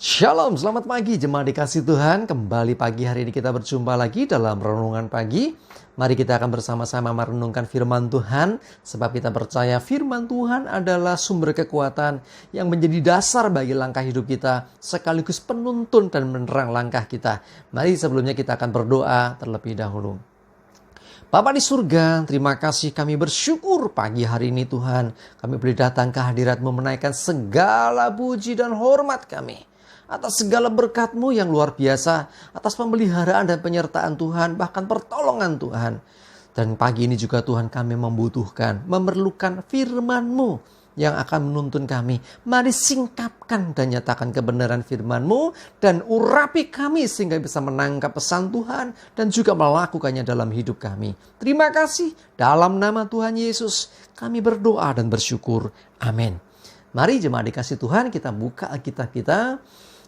Shalom, selamat pagi jemaat dikasih Tuhan. Kembali pagi hari ini kita berjumpa lagi dalam renungan pagi. Mari kita akan bersama-sama merenungkan firman Tuhan. Sebab kita percaya firman Tuhan adalah sumber kekuatan yang menjadi dasar bagi langkah hidup kita, sekaligus penuntun dan menerang langkah kita. Mari sebelumnya kita akan berdoa terlebih dahulu. Bapa di surga, terima kasih, kami bersyukur pagi hari ini Tuhan. Kami boleh datang ke hadirat-Mu menaikkan segala puji dan hormat kami atas segala berkat-Mu yang luar biasa, atas pemeliharaan dan penyertaan Tuhan, bahkan pertolongan Tuhan. Dan pagi ini juga Tuhan, kami memerlukan firman-Mu yang akan menuntun kami. Mari singkapkan dan nyatakan kebenaran firman-Mu dan urapi kami sehingga bisa menangkap pesan Tuhan dan juga melakukannya dalam hidup kami. Terima kasih, dalam nama Tuhan Yesus kami berdoa dan bersyukur. Amin. Mari jemaat dikasih Tuhan, kita buka Alkitab kita.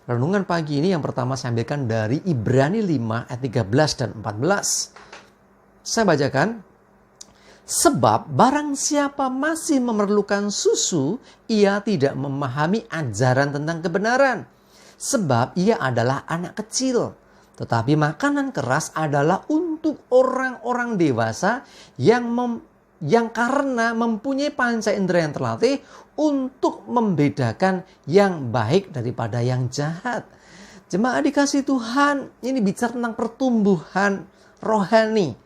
Renungan pagi ini yang pertama saya ambilkan dari Ibrani 5 ayat 13 dan 14. Saya bacakan. Sebab barang siapa masih memerlukan susu, ia tidak memahami ajaran tentang kebenaran. Sebab ia adalah anak kecil. Tetapi makanan keras adalah untuk orang-orang dewasa yang karena mempunyai panca indera yang terlatih untuk membedakan yang baik daripada yang jahat. Jemaat dikasih Tuhan, ini bicara tentang pertumbuhan rohani.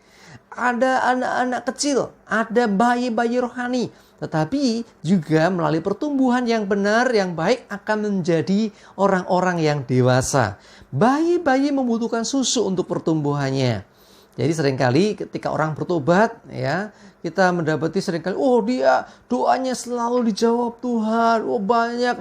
Ada anak-anak kecil, ada bayi-bayi rohani. Tetapi juga melalui pertumbuhan yang benar, yang baik akan menjadi orang-orang yang dewasa. Bayi-bayi membutuhkan susu untuk pertumbuhannya. Jadi seringkali ketika orang bertobat, ya, kita mendapati seringkali, dia doanya selalu dijawab Tuhan, banyak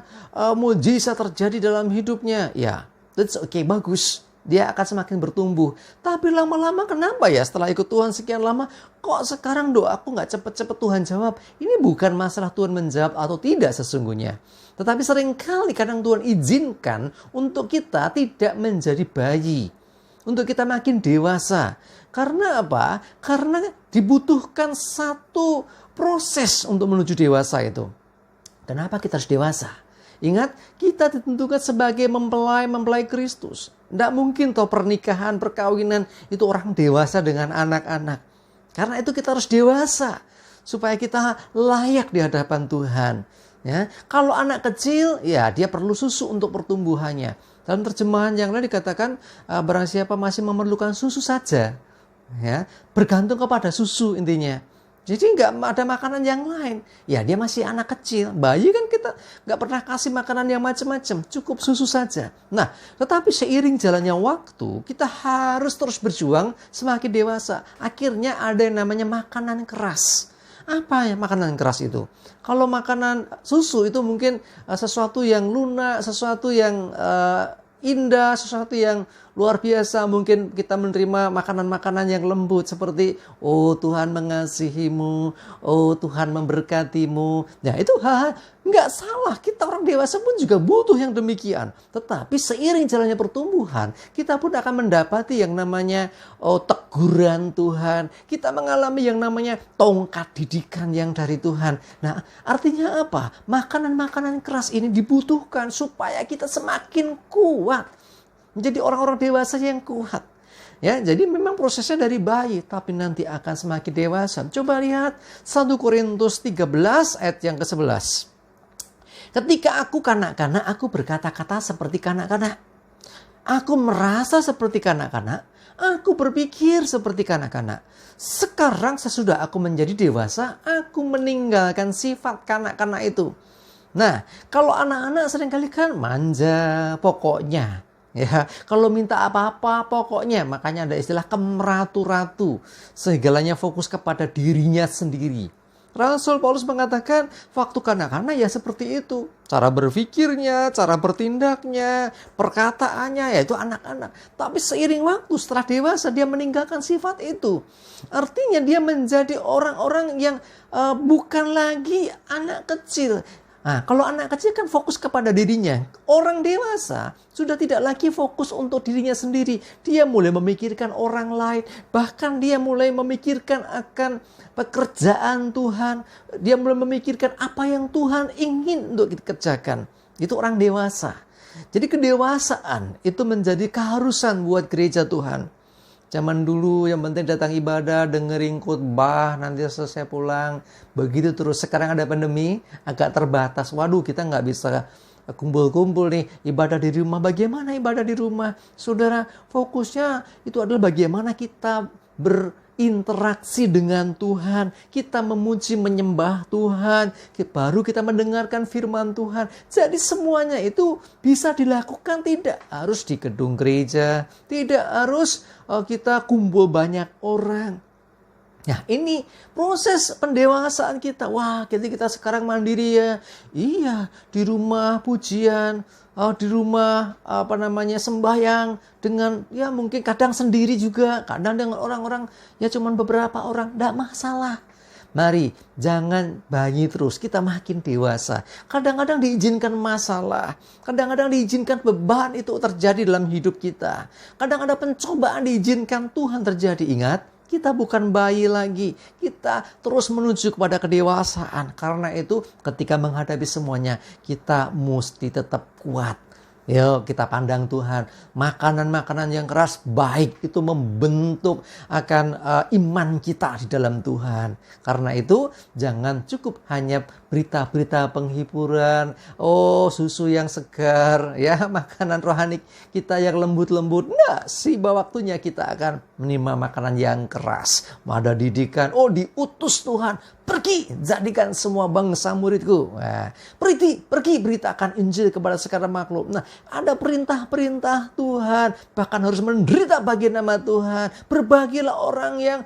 mujizat terjadi dalam hidupnya. Ya, that's okay, bagus. Dia akan semakin bertumbuh. Tapi lama-lama kenapa ya setelah ikut Tuhan sekian lama, kok sekarang doaku gak cepet-cepet Tuhan jawab? Ini bukan masalah Tuhan menjawab atau tidak sesungguhnya. Tetapi seringkali kadang Tuhan izinkan untuk kita tidak menjadi bayi. Untuk kita makin dewasa. Karena apa? Karena dibutuhkan satu proses untuk menuju dewasa itu. Kenapa kita harus dewasa? Ingat, kita ditentukan sebagai mempelai Kristus. Tidak mungkin toh pernikahan, perkawinan itu orang dewasa dengan anak-anak. Karena itu kita harus dewasa. Supaya kita layak di hadapan Tuhan. Ya, kalau anak kecil, ya dia perlu susu untuk pertumbuhannya. Dalam terjemahan yang lain dikatakan, barang siapa masih memerlukan susu saja. Ya, bergantung kepada susu intinya. Jadi nggak ada makanan yang lain. Ya dia masih anak kecil. Bayi kan kita nggak pernah kasih makanan yang macam-macam. Cukup susu saja. Nah, tetapi seiring jalannya waktu, kita harus terus berjuang semakin dewasa. Akhirnya ada yang namanya makanan keras. Apa ya makanan keras itu? Kalau makanan susu itu mungkin sesuatu yang lunak, sesuatu yang indah, sesuatu yang luar biasa. Mungkin kita menerima makanan-makanan yang lembut seperti Tuhan mengasihimu, Tuhan memberkatimu. Nah itu nggak salah, kita orang dewasa pun juga butuh yang demikian. Tetapi seiring jalannya pertumbuhan, kita pun akan mendapati yang namanya teguran Tuhan. Kita mengalami yang namanya tongkat didikan yang dari Tuhan. Nah artinya apa? Makanan-makanan keras ini dibutuhkan supaya kita semakin kuat. Menjadi orang-orang dewasa yang kuat. Ya, jadi memang prosesnya dari bayi, tapi nanti akan semakin dewasa. Coba lihat 1 Korintus 13 ayat yang ke-11. Ketika aku kanak-kanak, aku berkata-kata seperti kanak-kanak. Aku merasa seperti kanak-kanak. Aku berpikir seperti kanak-kanak. Sekarang sesudah aku menjadi dewasa, aku meninggalkan sifat kanak-kanak itu. Nah, kalau anak-anak seringkali kan manja pokoknya. Ya, kalau minta apa-apa pokoknya, makanya ada istilah kemeratu-ratu. Segalanya fokus kepada dirinya sendiri. Rasul Paulus mengatakan waktu kanak-kanak ya seperti itu. Cara berpikirnya, cara bertindaknya, perkataannya ya itu anak-anak. Tapi seiring waktu setelah dewasa dia meninggalkan sifat itu. Artinya dia menjadi orang-orang yang bukan lagi anak kecil. Nah, kalau anak kecil kan fokus kepada dirinya. Orang dewasa sudah tidak lagi fokus untuk dirinya sendiri. Dia mulai memikirkan orang lain. Bahkan dia mulai memikirkan akan pekerjaan Tuhan. Dia mulai memikirkan apa yang Tuhan ingin untuk dikerjakan. Itu orang dewasa. Jadi kedewasaan itu menjadi keharusan buat gereja Tuhan. Zaman dulu yang penting datang ibadah, dengerin khotbah, nanti selesai pulang. Begitu terus. Sekarang ada pandemi, agak terbatas. Waduh, kita nggak bisa kumpul-kumpul nih. Ibadah di rumah, bagaimana ibadah di rumah? Saudara, fokusnya itu adalah bagaimana kita berinteraksi dengan Tuhan. Kita memuji, menyembah Tuhan. Baru kita mendengarkan firman Tuhan. Jadi semuanya itu bisa dilakukan, tidak harus di gedung gereja. Tidak harus kita kumpul banyak orang. Nah, ini proses pendewasaan kita. Wah, kita sekarang mandiri ya. Iya, di rumah pujian, di rumah sembahyang dengan ya mungkin kadang sendiri juga, kadang dengan orang-orang ya cuman beberapa orang, enggak masalah. Mari, jangan bayi terus, kita makin dewasa. Kadang-kadang diizinkan masalah, kadang-kadang diizinkan beban itu terjadi dalam hidup kita. Kadang-kadang pencobaan diizinkan Tuhan terjadi. Ingat, kita bukan bayi lagi, kita terus menuju kepada kedewasaan. Karena itu ketika menghadapi semuanya, kita mesti tetap kuat. Yuk kita pandang Tuhan. Makanan-makanan yang keras baik itu membentuk akan iman kita di dalam Tuhan. Karena itu jangan cukup hanya berita-berita penghiburan. Oh, susu yang segar, ya makanan rohani kita yang lembut-lembut. Nah, tiba waktunya kita akan menerima makanan yang keras. Ada didikan, oh diutus Tuhan. Pergi, jadikan semua bangsa muridku. Nah, pergi beritakan Injil kepada segala makhluk. Nah, ada perintah-perintah Tuhan. Bahkan harus menderita bagi nama Tuhan. Berbagilah orang yang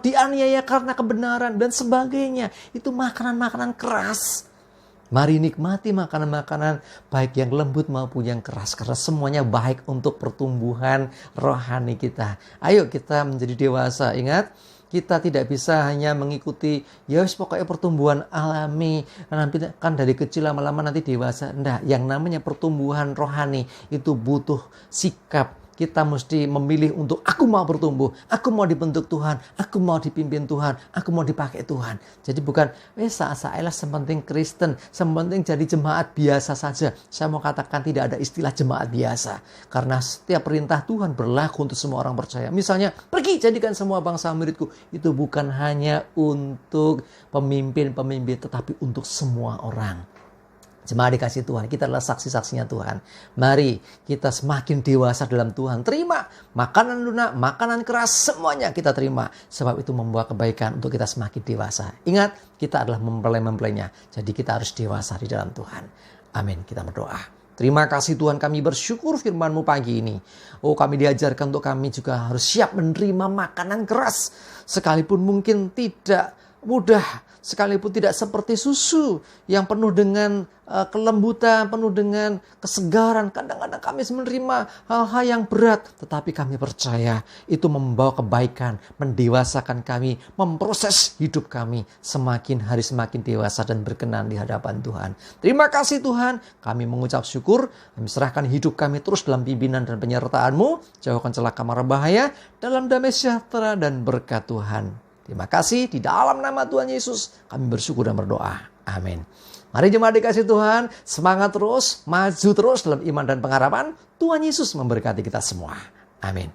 dianiaya karena kebenaran dan sebagainya. Itu makanan-makanan keras. Mari nikmati makanan-makanan baik yang lembut maupun yang keras. Karena semuanya baik untuk pertumbuhan rohani kita. Ayo kita menjadi dewasa. Ingat, kita tidak bisa hanya mengikuti ya pokoknya pertumbuhan alami. Nanti kan dari kecil lama-lama nanti dewasa. Enggak, yang namanya pertumbuhan rohani itu butuh sikap. Kita mesti memilih untuk aku mau bertumbuh, aku mau dibentuk Tuhan, aku mau dipimpin Tuhan, aku mau dipakai Tuhan. Jadi bukan saya sepenting Kristen, sepenting jadi jemaat biasa saja. Saya mau katakan tidak ada istilah jemaat biasa. Karena setiap perintah Tuhan berlaku untuk semua orang percaya. Misalnya, pergi jadikan semua bangsa muridku. Itu bukan hanya untuk pemimpin-pemimpin, tetapi untuk semua orang. Jemaat dikasih Tuhan, kita adalah saksi-saksinya Tuhan. Mari kita semakin dewasa dalam Tuhan. Terima makanan lunak, makanan keras, semuanya kita terima. Sebab itu membawa kebaikan untuk kita semakin dewasa. Ingat, kita adalah mempelai-mempelainya. Jadi kita harus dewasa di dalam Tuhan. Amin, kita berdoa. Terima kasih Tuhan, kami bersyukur firman-Mu pagi ini. Oh, kami diajarkan untuk kami juga harus siap menerima makanan keras. Sekalipun mungkin tidak mudah, sekalipun tidak seperti susu yang penuh dengan kelembutan, penuh dengan kesegaran. Kadang-kadang kami menerima hal-hal yang berat, tetapi kami percaya itu membawa kebaikan, mendewasakan kami, memproses hidup kami semakin hari semakin dewasa dan berkenan di hadapan Tuhan. Terima kasih Tuhan, kami mengucap syukur, kami serahkan hidup kami terus dalam pimpinan dan penyertaan-Mu, jauhkan celaka mara bahaya, dalam damai sejahtera dan berkat Tuhan. Terima kasih, di dalam nama Tuhan Yesus kami bersyukur dan berdoa. Amin. Mari jemaat dikasih Tuhan, semangat terus, maju terus dalam iman dan pengharapan. Tuhan Yesus memberkati kita semua. Amin.